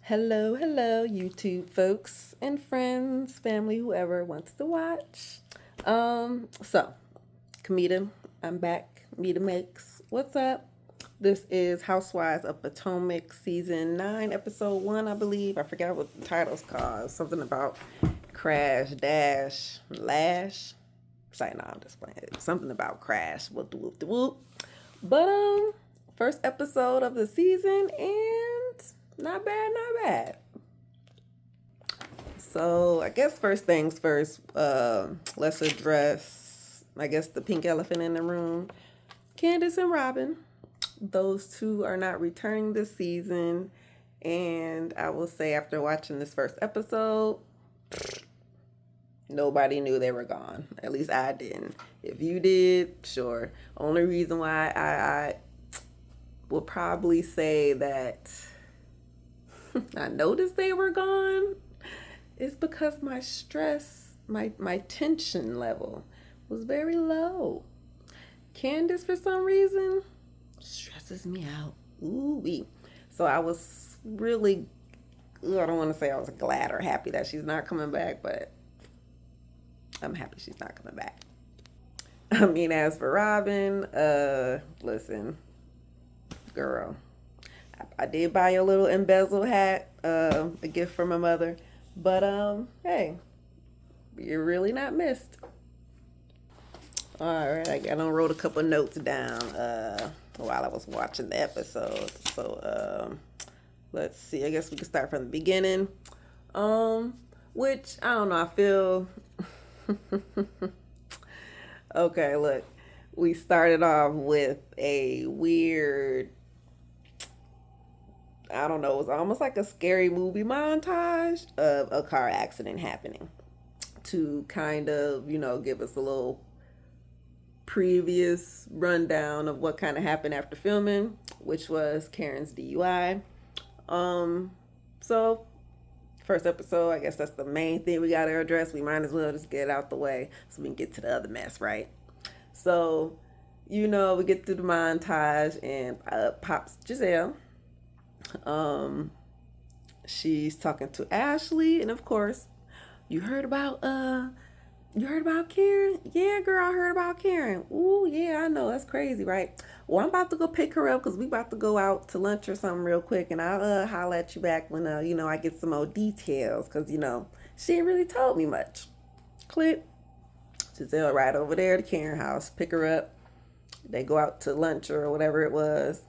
Hello, YouTube folks and friends, family, whoever wants to watch. So, Kamita, I'm back. Mita Makes. What's up? This is Housewives of Potomac, season 9, episode 1, I believe. I forgot what the title's called. Something about crash, dash, lash. Sorry, no, I'm just playing it. Something about crash. Whoop de whoop de whoop. But first episode of the season and not bad, not bad. So I guess first things first, let's address I guess the pink elephant in the room. Candace and Robin. Those two are not returning this season. And I will say after watching this first episode, nobody knew they were gone. At least I didn't. If you did, sure. Only reason why I will probably say that I noticed they were gone is because my stress, my tension level was very low. Candace, for some reason, stresses me out. Ooh-wee. So I was really, I don't want to say I was glad or happy that she's not coming back, but I'm happy she's not coming back. I mean, as for Robin, listen, girl, I did buy a little embezzle hat, a gift from my mother, but hey, you're really not missed. All right, I wrote a couple notes down while I was watching the episode. So let's see. I guess we can start from the beginning. Which I don't know. I feel okay. Look, we started off with a weird. I don't know. It was almost like a scary movie montage of a car accident happening to kind of, give us a little previous rundown of what kind of happened after filming, which was Karen's DUI. So first episode, I guess that's the main thing we gotta address. We might as well just get it out the way so we can get to the other mess, right? So, we get through the montage and pops Giselle. She's talking to Ashley, and of course, you heard about Karen? Yeah, girl, I heard about Karen. Ooh, yeah, I know. That's crazy, right? Well, I'm about to go pick her up because we about to go out to lunch or something real quick. And I'll holler at you back when, I get some more details because, she ain't really told me much. Click. Giselle right over there to Karen house. Pick her up. They go out to lunch or whatever it was.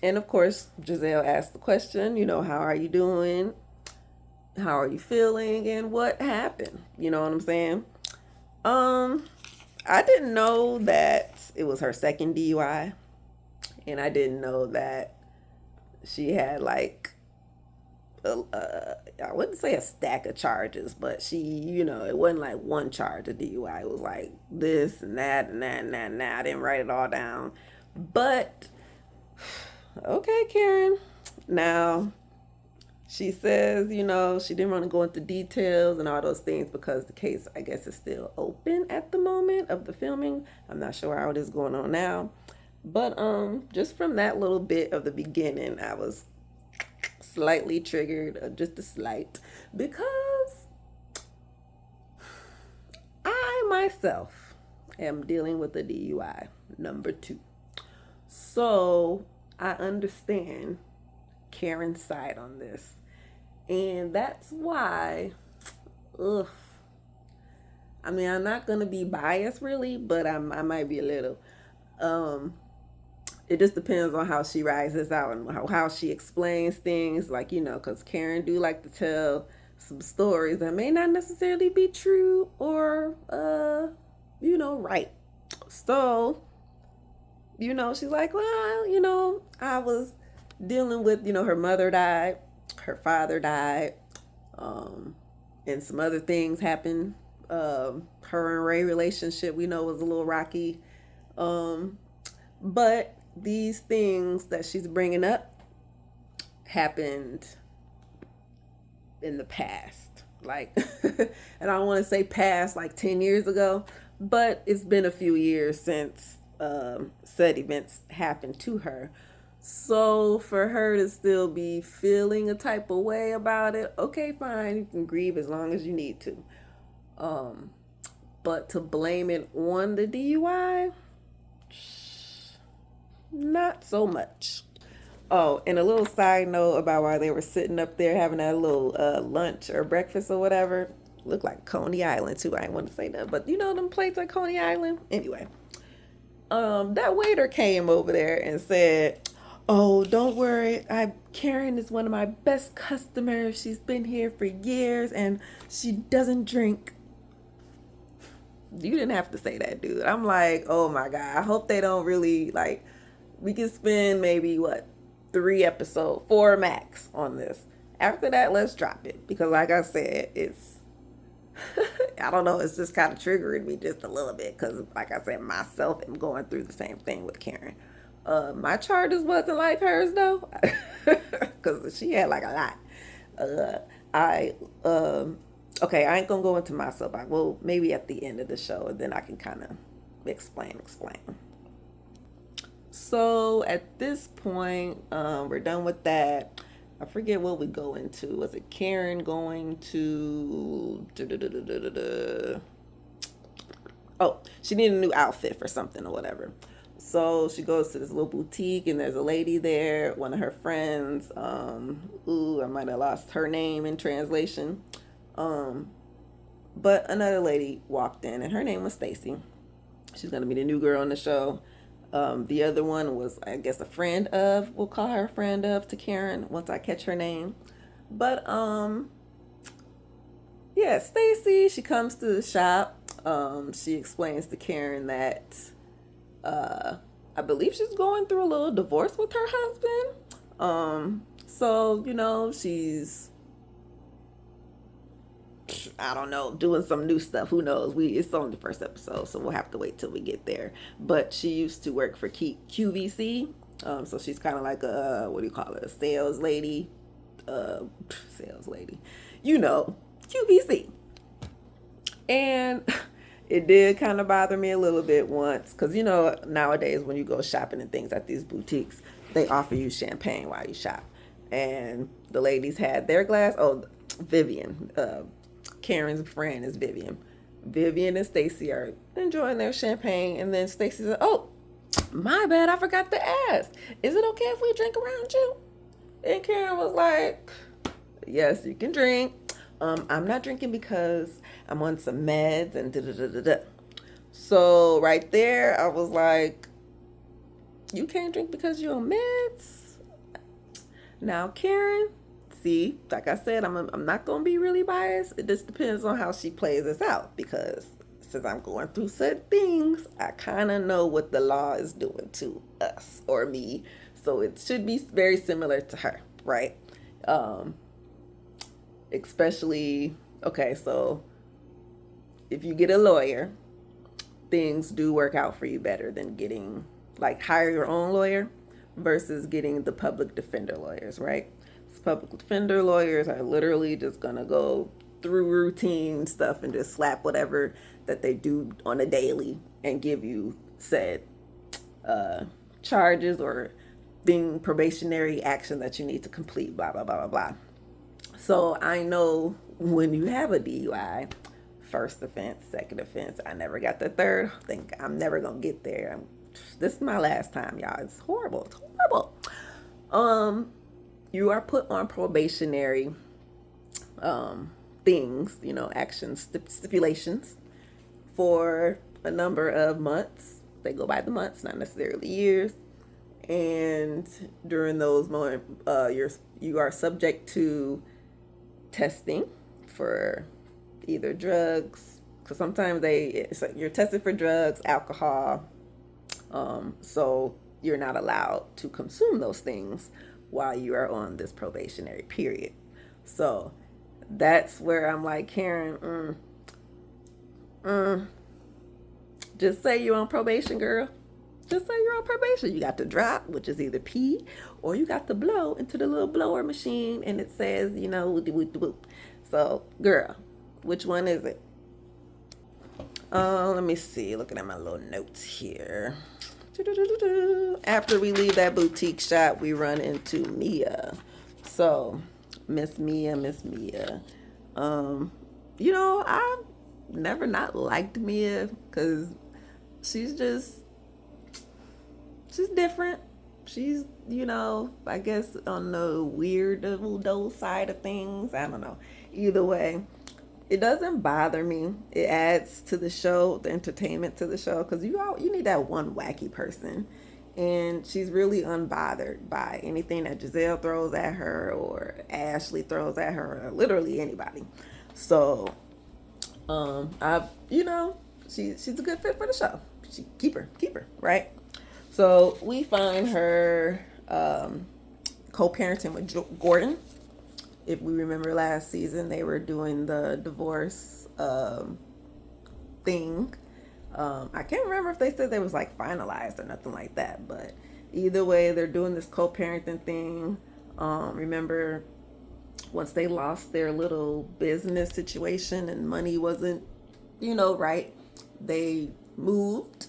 And, of course, Giselle asked the question, how are you doing? How are you feeling and what happened? You know what I'm saying? I didn't know that it was her second DUI, and I didn't know that she had like I wouldn't say a stack of charges, but she, it wasn't like one charge of DUI. It was like this and that and that and that and that. I didn't write it all down, but okay, Karen. Now she says, she didn't want to go into details and all those things because the case, I guess, is still open at the moment of the filming. I'm not sure how it is going on now. But just from that little bit of the beginning, I was slightly triggered, just a slight, because I myself am dealing with a DUI, number 2. So I understand Karen's side on this. And that's why, I mean, I'm not going to be biased really, but I might be a little. It just depends on how she rises out and how she explains things. Like, because Karen do like to tell some stories that may not necessarily be true or, right. So, she's like, well, I was dealing with, her mother died, her father died, and some other things happened. Her and Ray relationship, we know, was a little rocky. But these things that she's bringing up happened in the past. Like, and I don't want to say past like 10 years ago, but it's been a few years since said events happened to her. So for her to still be feeling a type of way about it, okay, fine, you can grieve as long as you need to. Um, but to blame it on the DUI, not so much. Oh, and a little side note about why they were sitting up there having that little lunch or breakfast or whatever. Looked like Coney Island too. I didn't want to say that, but you know them plates at Coney Island. Anyway, that waiter came over there and said, "Oh, don't worry. Karen is one of my best customers. She's been here for years and she doesn't drink." You didn't have to say that, dude. I'm like, oh my god. I hope they don't really like. We can spend maybe what 3 episodes, 4 max on this. After that, let's drop it because, like I said, it's I don't know. It's just kind of triggering me just a little bit because, like I said, myself am going through the same thing with Karen. My charges wasn't like hers though, because she had like a lot. I okay, I ain't gonna go into my soapbox. Well, maybe at the end of the show, and then I can kind of explain. So at this point, we're done with that. I forget what we go into. Was it Karen going to? Oh, she needed a new outfit for something or whatever. So she goes to this little boutique, and there's a lady there, one of her friends. I might have lost her name in translation. Um, but another lady walked in, and her name was Stacy. She's gonna be the new girl on the show. The other one was, I guess, a friend of. We'll call her a friend of to Karen once I catch her name. But yeah, Stacy. She comes to the shop. She explains to Karen that I believe she's going through a little divorce with her husband. So she's, I don't know, doing some new stuff. Who knows? It's only the first episode, so we'll have to wait till we get there. But she used to work for QVC, so she's kind of like a what do you call it? A sales lady, sales lady, QVC. And it did kind of bother me a little bit once, because nowadays when you go shopping and things at these boutiques, they offer you champagne while you shop. And the ladies had their glass. Oh, Vivian. Karen's friend is Vivian. Vivian and Stacy are enjoying their champagne, and then Stacy said, "Oh, my bad, I forgot to ask. Is it okay if we drink around you?" And Karen was like, "Yes, you can drink. I'm not drinking because I'm on some meds and da da da da da." So right there, I was like, "You can't drink because you're on meds?" Now, Karen, see, like I said, I'm not going to be really biased. It just depends on how she plays this out, because since I'm going through certain things, I kind of know what the law is doing to us or me. So it should be very similar to her, right? Especially, okay, so if you get a lawyer, things do work out for you better than getting, like, hire your own lawyer versus getting the public defender lawyers, right? Public defender lawyers are literally just gonna go through routine stuff and just slap whatever that they do on a daily and give you said charges or probationary action that you need to complete, blah blah blah blah blah. So I know when you have a DUI, first offense, second offense, I never got the third. I think I'm never gonna get there. This is my last time, y'all. It's horrible. It's horrible. You are put on probationary things, actions, stipulations for a number of months. They go by the months, not necessarily years. And during those moments, you are subject to testing for either drugs, because sometimes you're tested for drugs, alcohol. So you're not allowed to consume those things while you are on this probationary period. So that's where I'm like, Karen, just say you're on probation, girl. Just say you're on probation. You got to drop, which is either pee, or you got to blow into the little blower machine, and it says, So, girl, which one is it? Let me see. Looking at my little notes here. After we leave that boutique shop, we run into Mia. So, Miss Mia. Um, I've never not liked Mia because she's just she's different. She's, I guess on the weirdo side of things. I don't know. Either way, it doesn't bother me. It adds to the show, the entertainment to the show, because you need that one wacky person, and she's really unbothered by anything that Giselle throws at her or Ashley throws at her, or literally anybody. So, I she's a good fit for the show. Keep her, right? So we find her co-parenting with Gordon. If we remember last season, they were doing the divorce thing. I can't remember if they said they was like finalized or nothing like that, but either way, they're doing this co-parenting thing. Remember, once they lost their little business situation and money wasn't, right, they moved,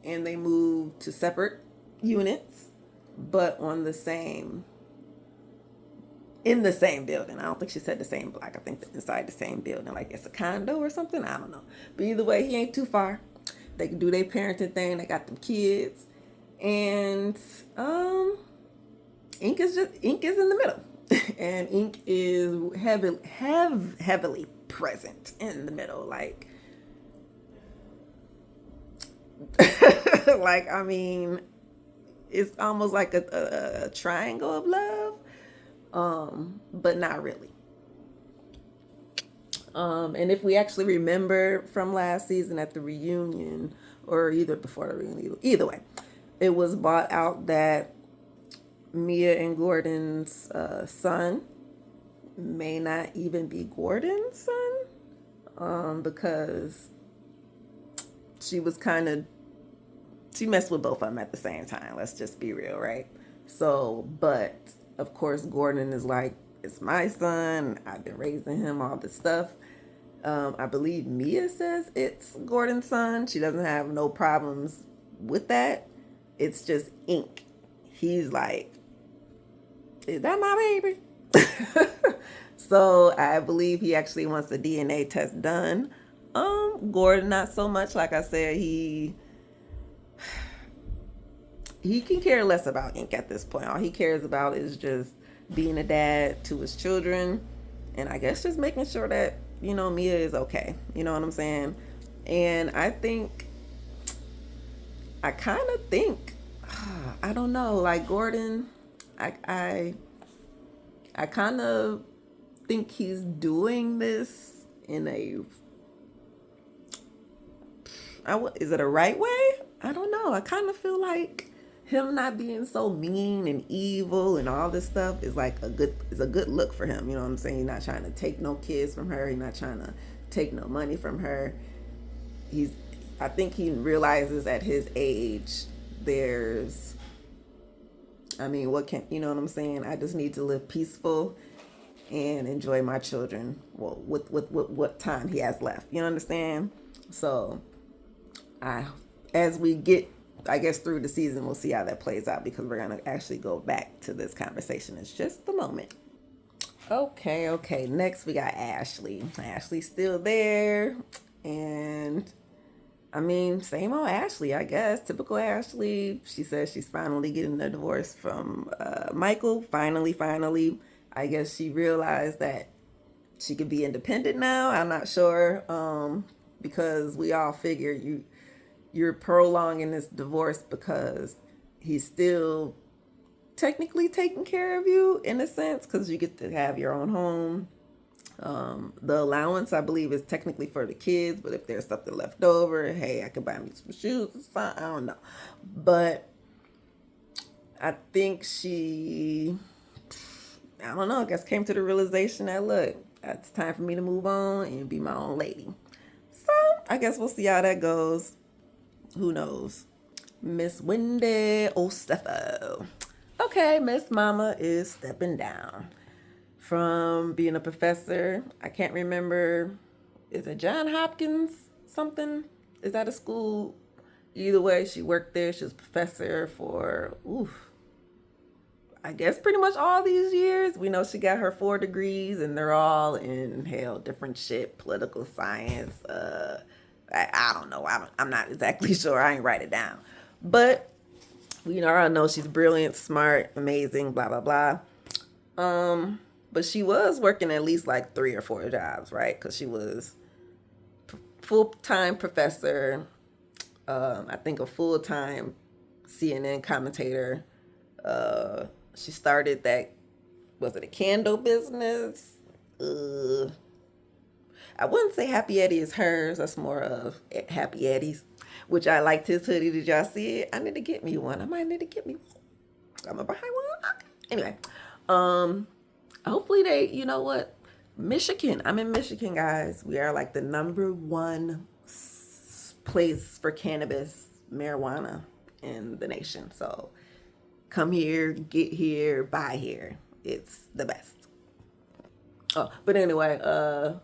and they moved to separate units, but in the same building. I don't think she said the same block. I think inside the same building, like it's a condo or something. I don't know. But either way, he ain't too far. They can do their parenting thing. They got them kids, and Ink is in the middle, and Ink is heavily present in the middle, like. Like, I mean, it's almost like a triangle of love, but not really. And if we actually remember from last season at the reunion, or either before the reunion, either way, it was brought out that Mia and Gordon's son may not even be Gordon's son, because she messed with both of them at the same time. Let's just be real, right? So, but of course, Gordon is like, it's my son. I've been raising him, all this stuff. I believe Mia says it's Gordon's son. She doesn't have no problems with that. It's just Ink. He's like, is that my baby? So I believe he actually wants a DNA test done. Gordon, not so much. Like I said, he can care less about Ink at this point. All he cares about is just being a dad to his children, and I guess just making sure that, Mia is okay. You know what I'm saying? And I kind of think, I don't know, like Gordon, I kind of think he's doing this in is it a right way? I don't know. I kind of feel like him not being so mean and evil and all this stuff is like a good look for him. You know what I'm saying? He's not trying to take no kids from her. He's not trying to take no money from her. I think he realizes at his age, you know what I'm saying? I just need to live peaceful and enjoy my children. Well, with what time he has left. You understand? So, as we get, I guess, through the season, we'll see how that plays out, because we're going to actually go back to this conversation in just a moment. Okay. Next, we got Ashley. Ashley's still there. And, I mean, same old Ashley, I guess. Typical Ashley. She says she's finally getting a divorce from Michael. Finally. I guess she realized that she could be independent now. I'm not sure. Because we all figure you're prolonging this divorce because he's still technically taking care of you in a sense, because you get to have your own home. The allowance, I believe, is technically for the kids, but if there's something left over, hey, I could buy me some shoes. It's fine. I don't know. But I think I don't know, I guess came to the realization that, look, it's time for me to move on and be my own lady. So I guess we'll see how that goes. Who knows? Miss Wendy Ostefo. Okay, Miss Mama is stepping down from being a professor. I can't remember. Is it John Hopkins something? Is that a school? either way, she worked there. She was a professor for, I guess pretty much all these years. We know she got her 4 degrees, and they're all in hell, different shit, political science. I don't know. I'm not exactly sure. I ain't write it down, but I know she's brilliant, smart, amazing, blah blah blah. But she was working at least like 3 or 4 jobs, right? Because she was full-time professor, I think a full-time CNN commentator. She started that, was it a candle business? I wouldn't say Happy Eddie is hers. That's more of Happy Eddie's, which I liked his hoodie. Did y'all see it? I need to get me one. I might need to get me one. I'm gonna buy one. Anyway, hopefully they, you know what? Michigan. I'm in Michigan, guys. We are like the #1 place for cannabis, marijuana in the nation. So come here, get here, buy here. It's the best. Oh, but anyway, I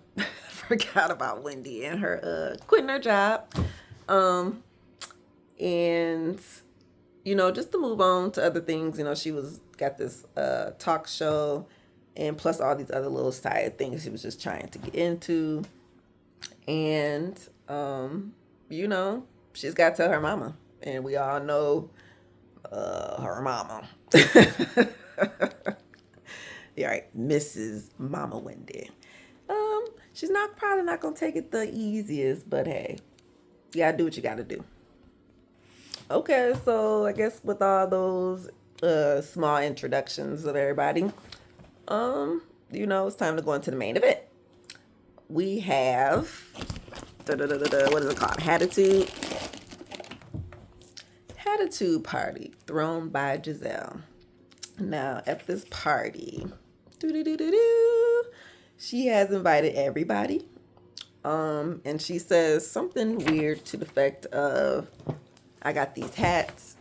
forgot about Wendy and her quitting her job. And just to move on to other things, she was got this talk show, and plus all these other little side things she was just trying to get into. And she's got to tell her mama, and we all know her mama. Yeah, right, Mrs. Mama Wendy. She's probably not gonna take it the easiest, but hey, you gotta do what you gotta do. Okay, so I guess with all those small introductions of everybody, it's time to go into the main event. We have what is it called? Hatitude party thrown by Giselle. Now at this party, she has invited everybody. And she says something weird to the effect of, I got these hats,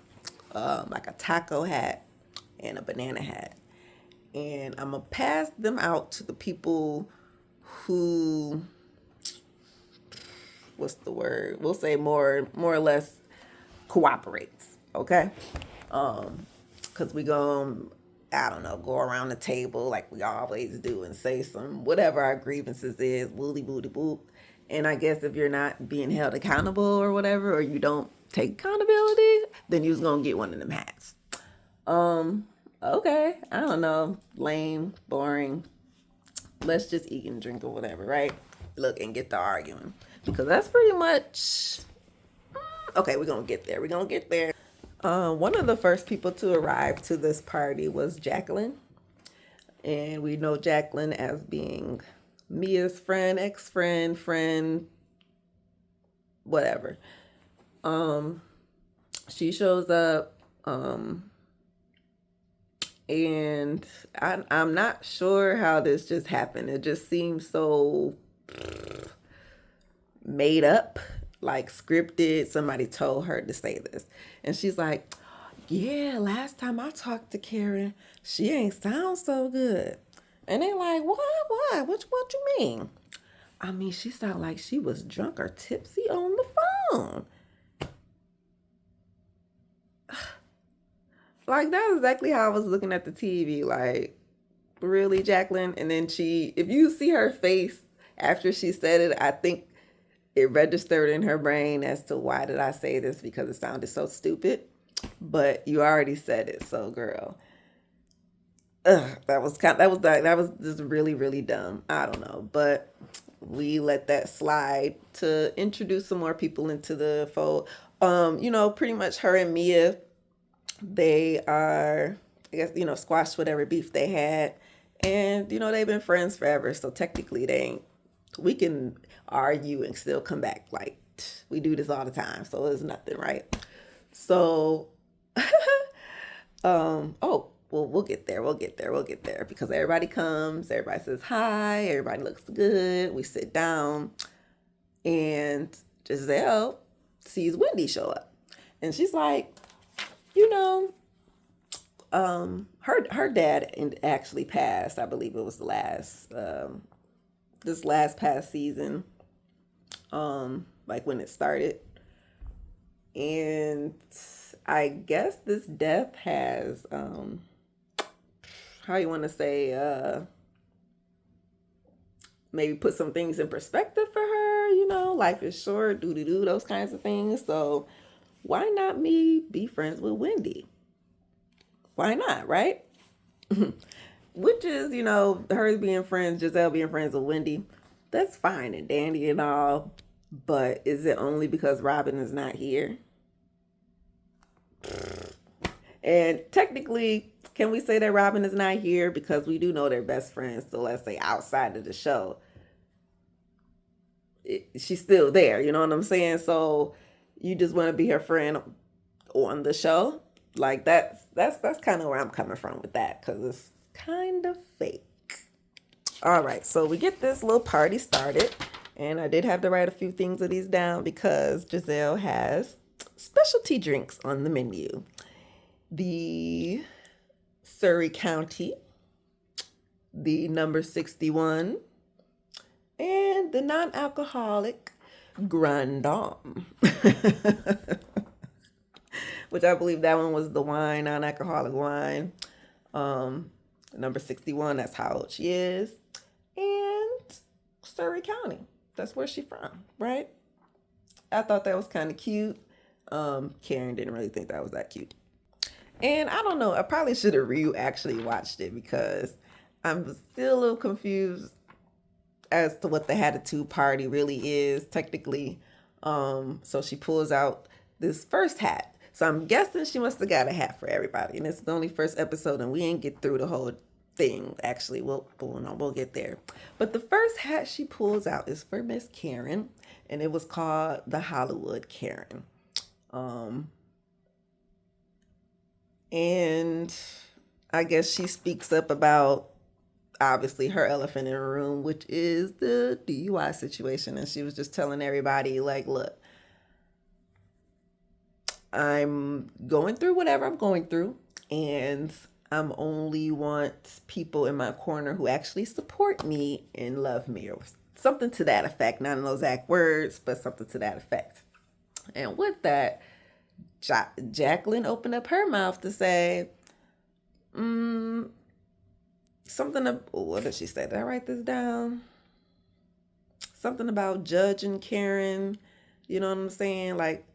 like a taco hat and a banana hat. And I'm going to pass them out to the people who, what's the word? We'll say more or less cooperates, okay? Because we going, I don't know, go around the table like we always do and say some, whatever our grievances is, woolly booty boop. And I guess if you're not being held accountable or whatever, or you don't take accountability, then you're going to get one of them hats. Okay, I don't know, lame, boring. Let's just eat and drink or whatever, right? Look, and get to arguing. Because that's pretty much, okay, we're going to get there. One of the first people to arrive to this party was Jacqueline. And we know Jacqueline as being Mia's friend, friend, whatever. She shows up, and I'm not sure how this just happened. It just seems so made up, like scripted. Somebody told her to say this. And she's like, yeah, last time I talked to Karen, she ain't sound so good. And they're like, what? What you mean? I mean, she sounded like she was drunk or tipsy on the phone. Like, that's exactly how I was looking at the TV. Like, really, Jacqueline? And then if you see her face after she said it, I think it registered in her brain as to why did I say this, because it sounded so stupid. But you already said it, so girl. That was just really, really dumb. I don't know, but we let that slide to introduce some more people into the fold. Pretty much her and Mia, they are, I guess, squashed whatever beef they had, and they've been friends forever. So technically, we can argue and still come back. Like, we do this all the time, so it's nothing, right? So, well, we'll get there because everybody comes, everybody says hi, everybody looks good. We sit down, and Giselle sees Wendy show up, and she's like, her dad actually passed. I believe it was this last past season, like when it started. And I guess this death has, how you want to say, maybe put some things in perspective for her. Life is short, do do do, those kinds of things. So why not me be friends with Wendy? Why not, right? Which is, her being friends, Giselle being friends with Wendy, that's fine and dandy and all. But is it only because Robin is not here? And technically, can we say that Robin is not here? Because we do know they're best friends. So let's say outside of the show, she's still there. You know what I'm saying? So you just want to be her friend on the show? Like that's kind of where I'm coming from with that, because it's kind of fake. All right, so we get this little party started, and I did have to write a few things of these down because Giselle has specialty drinks on the menu. The Surrey County, the number 61, and the non-alcoholic Grand Dame. Which I believe that one was the wine, non-alcoholic wine. Number 61, that's how old she is. And Surrey County, that's where she's from, right? I thought that was kind of cute. Karen didn't really think that was that cute. And I don't know, I probably should have actually watched it because I'm still a little confused as to what the Hatitude Party really is technically. So she pulls out this first hat. So I'm guessing she must have got a hat for everybody. And it's the only first episode and we ain't get through the whole thing. Actually, we'll get there. But the first hat she pulls out is for Miss Karen. And it was called the Hollywood Karen. And I guess she speaks up about obviously her elephant in the room, which is the DUI situation. And she was just telling everybody, like, look, I'm going through whatever I'm going through, and I'm only want people in my corner who actually support me and love me, or something to that effect. Not in those exact words, but something to that effect. And with that, Jacqueline opened up her mouth to say, something of, what did she say? Did I write this down? Something about Judge and Karen. You know what I'm saying? Like,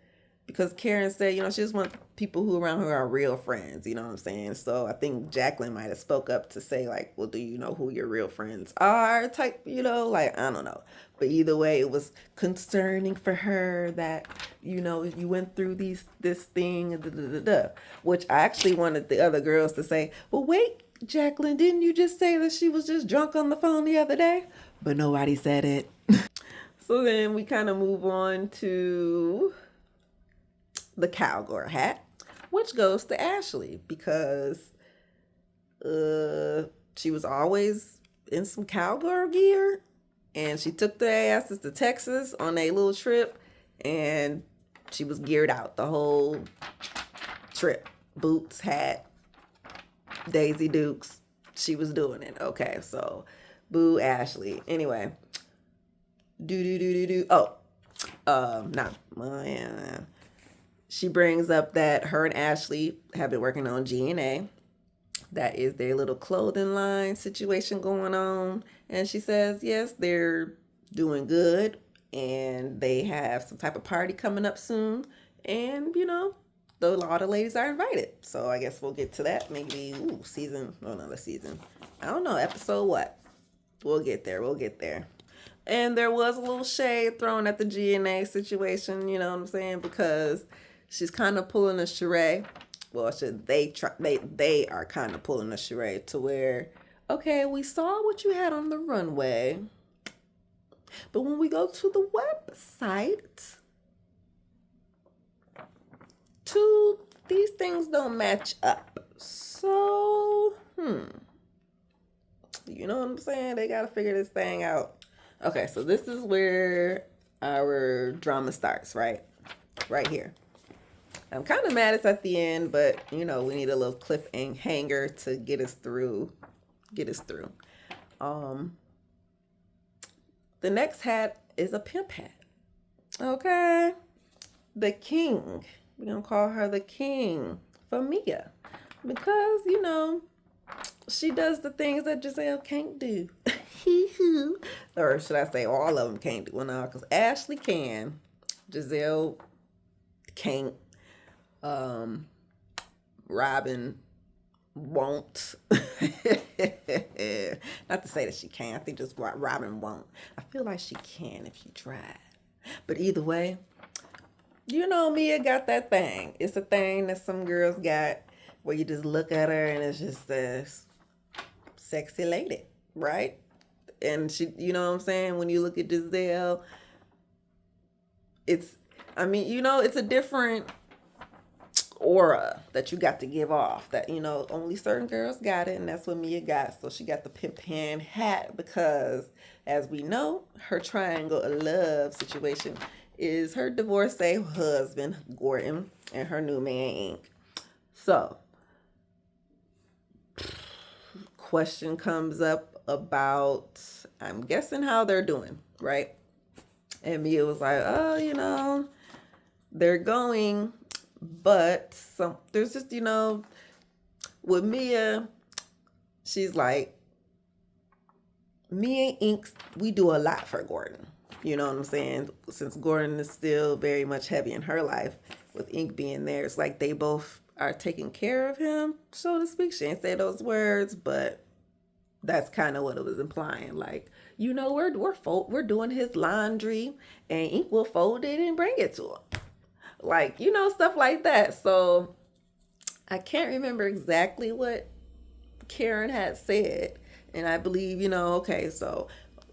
because Karen said, she just wants people who around her are real friends. You know what I'm saying? So I think Jacqueline might have spoke up to say, like, well, do you know who your real friends are? Type, like, I don't know. But either way, it was concerning for her that, you went through this thing, which I actually wanted the other girls to say, well, wait, Jacqueline, didn't you just say that she was just drunk on the phone the other day? But nobody said it. So then we kind of move on to the cowgirl hat, which goes to Ashley because she was always in some cowgirl gear, and she took their asses to Texas on a little trip, and she was geared out the whole trip. Boots, hat, Daisy Dukes. She was doing it. Okay, so boo Ashley. Anyway, she brings up that her and Ashley have been working on G&A. That is their little clothing line situation going on. And she says, yes, they're doing good. And they have some type of party coming up soon. And, a lot of ladies are invited. So I guess we'll get to that. Maybe, another season. I don't know, episode what? We'll get there. And there was a little shade thrown at the G&A situation, you know what I'm saying? Because she's kind of pulling a charade. Well, they are kind of pulling a charade to where, okay, we saw what you had on the runway, but when we go to the website, these things don't match up. So, you know what I'm saying? They got to figure this thing out. Okay, so this is where our drama starts, right? Right here. I'm kind of mad it's at the end, but, we need a little cliffhanger to get us through. The next hat is a pimp hat. Okay. the king. We're going to call her the king for Mia. Because, she does the things that Giselle can't do. Or should I say all of them can't do? Well, no, because Ashley can. Giselle can't. Robin won't. Not to say that she can. I think just Robin won't. I feel like she can if she tried. But either way, Mia got that thing. It's a thing that some girls got where you just look at her and it's just this sexy lady, right? And she, you know what I'm saying? When you look at Giselle, it's a different aura that you got to give off that, only certain girls got it. And that's what Mia got. So she got the pimp hand hat because, as we know, her triangle of love situation is her divorcee husband, Gordon, and her new man, Ink. So, question comes up about, I'm guessing how they're doing, right? And Mia was like, oh, they're going, but there's just, with Mia, she's like, me and Ink, we do a lot for Gordon. You know what I'm saying? Since Gordon is still very much heavy in her life, with Ink being there, it's like they both are taking care of him, so to speak. She ain't say those words, but that's kind of what it was implying. Like, we're doing his laundry, and Ink will fold it and bring it to him. Like, stuff like that. So I can't remember exactly what Karen had said. And I believe, okay, so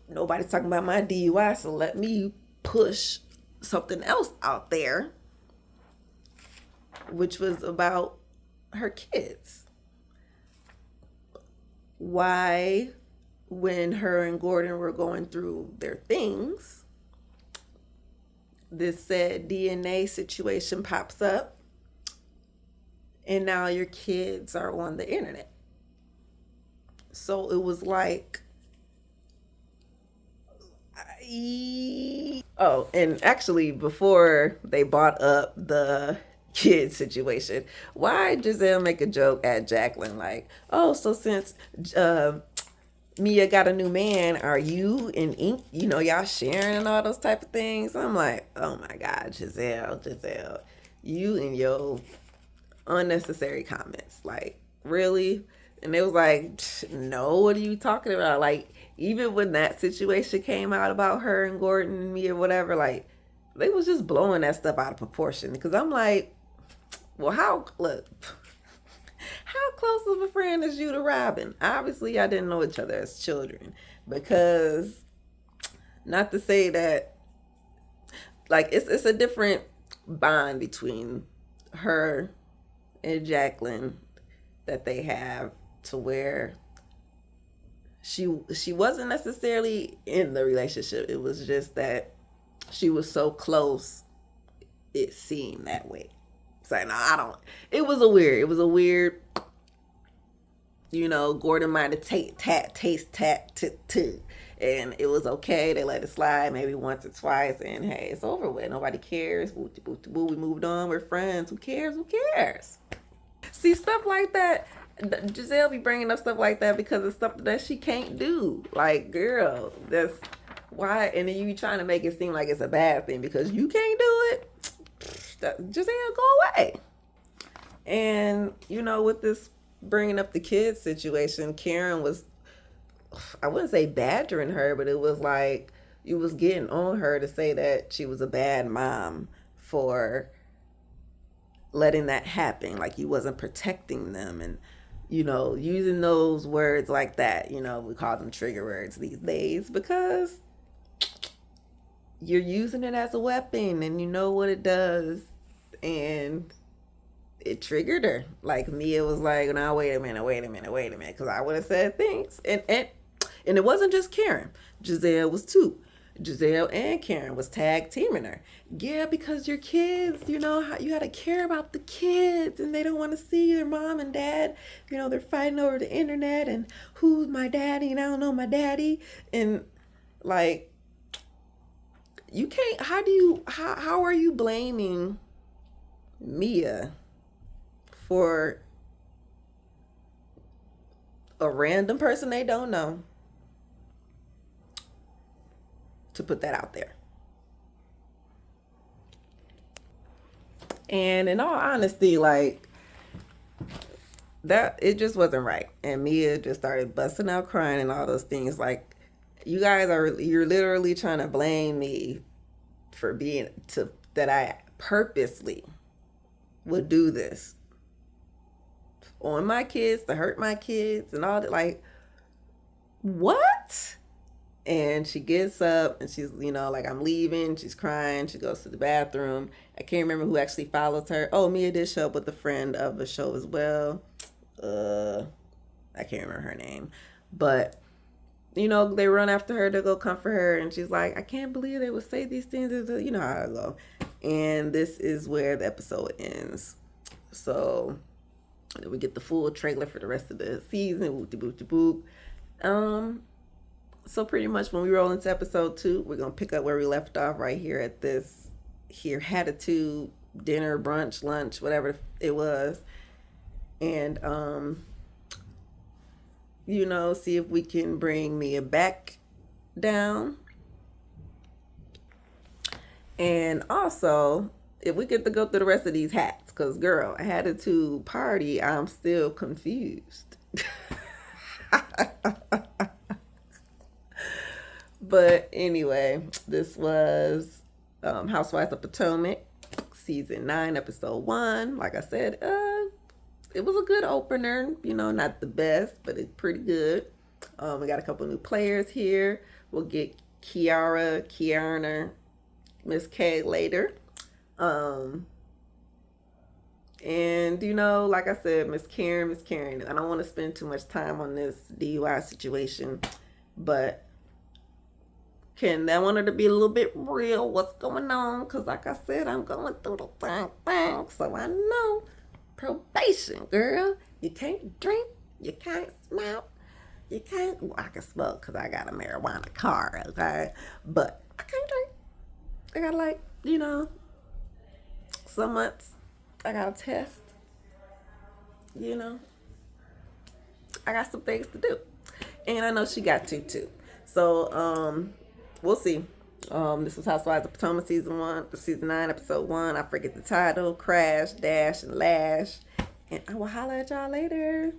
nobody's talking about my DUI, so let me push something else out there, which was about her kids. Why, when her and Gordon were going through their things, this said DNA situation pops up, and now your kids are on the internet. So it was like, oh, and actually, before they brought up the kid situation, why Giselle make a joke at Jacqueline like, oh, so since Mia got a new man, are you and Ink, y'all sharing and all those type of things? I'm like, oh my God, Giselle, you and your unnecessary comments, like, really? And it was like, no, what are you talking about? Like, even when that situation came out about her and Gordon and me or whatever, like, they was just blowing that stuff out of proportion. Because I'm like, well, how close of a friend is you to Robin? Obviously, I didn't know each other as children. Because, not to say that, like, it's a different bond between her and Jacqueline that they have, to where she wasn't necessarily in the relationship. It was just that she was so close, it seemed that way. So no, I don't. It was a weird. Gordon might have and it was okay. They let it slide maybe once or twice, and hey, it's over with. Nobody cares. We moved on. We're friends. Who cares? See, stuff like that. Giselle be bringing up stuff like that because it's something that she can't do. Like, girl, that's why. And then you trying to make it seem like it's a bad thing because you can't do it. Giselle, go away. And with this bringing up the kids situation, Karen was, I wouldn't say badgering her, but it was like you was getting on her to say that she was a bad mom for letting that happen. Like, you wasn't protecting them, and using those words like that. We call them trigger words these days because you're using it as a weapon, and you know what it does, and it triggered her. Like, Mia was like, "No, wait a minute," because I would have said things, and it wasn't just Karen. Giselle was too. Giselle and Karen was tag teaming her. Yeah, because your kids, how you gotta care about the kids, and they don't want to see their mom and dad. They're fighting over the internet, and who's my daddy, and I don't know my daddy, and like, You can't. How do you? How are you blaming Mia for a random person they don't know to put that out there? And in all honesty, like that, it just wasn't right. And Mia just started busting out crying and all those things. Like, you're literally trying to blame me for being to that I purposely would do this on my kids to hurt my kids and all that. Like, what? And she gets up and she's, like, I'm leaving. She's crying. She goes to the bathroom. I can't remember who actually follows her. Oh, Mia did show up with a friend of the show as well. I can't remember her name. But, they run after her to go comfort her. And she's like, I can't believe they would say these things. You know how it go. And this is where the episode ends. So we get the full trailer for the rest of the season. Whoop-de-boop-de-boop. So pretty much when we roll into episode 2, we're going to pick up where we left off right here at this Hatitude dinner, brunch, lunch, whatever it was. And, see if we can bring Mia back down. And also, if we get to go through the rest of these hats, because, girl, a Hatitude party, I'm still confused. But anyway, this was Housewives of Potomac, season 9, episode 1. Like I said, it was a good opener. Not the best, but it's pretty good. We got a couple new players here. We'll get Kiana, Miss K later. And like I said, Miss Karen. I don't want to spend too much time on this DUI situation, but I want her to be a little bit real. What's going on? Because like I said, I'm going through the same thing. So I know probation, girl. You can't drink. You can't smoke. You can't. Well, I can smoke because I got a marijuana card, okay? But I can't drink. I got some months I got to test. I got some things to do. And I know she got to too. So, we'll see. This was Housewives of Potomac season 9, episode 1. I forget the title. Crash, Dash, and Lash. And I will holler at y'all later.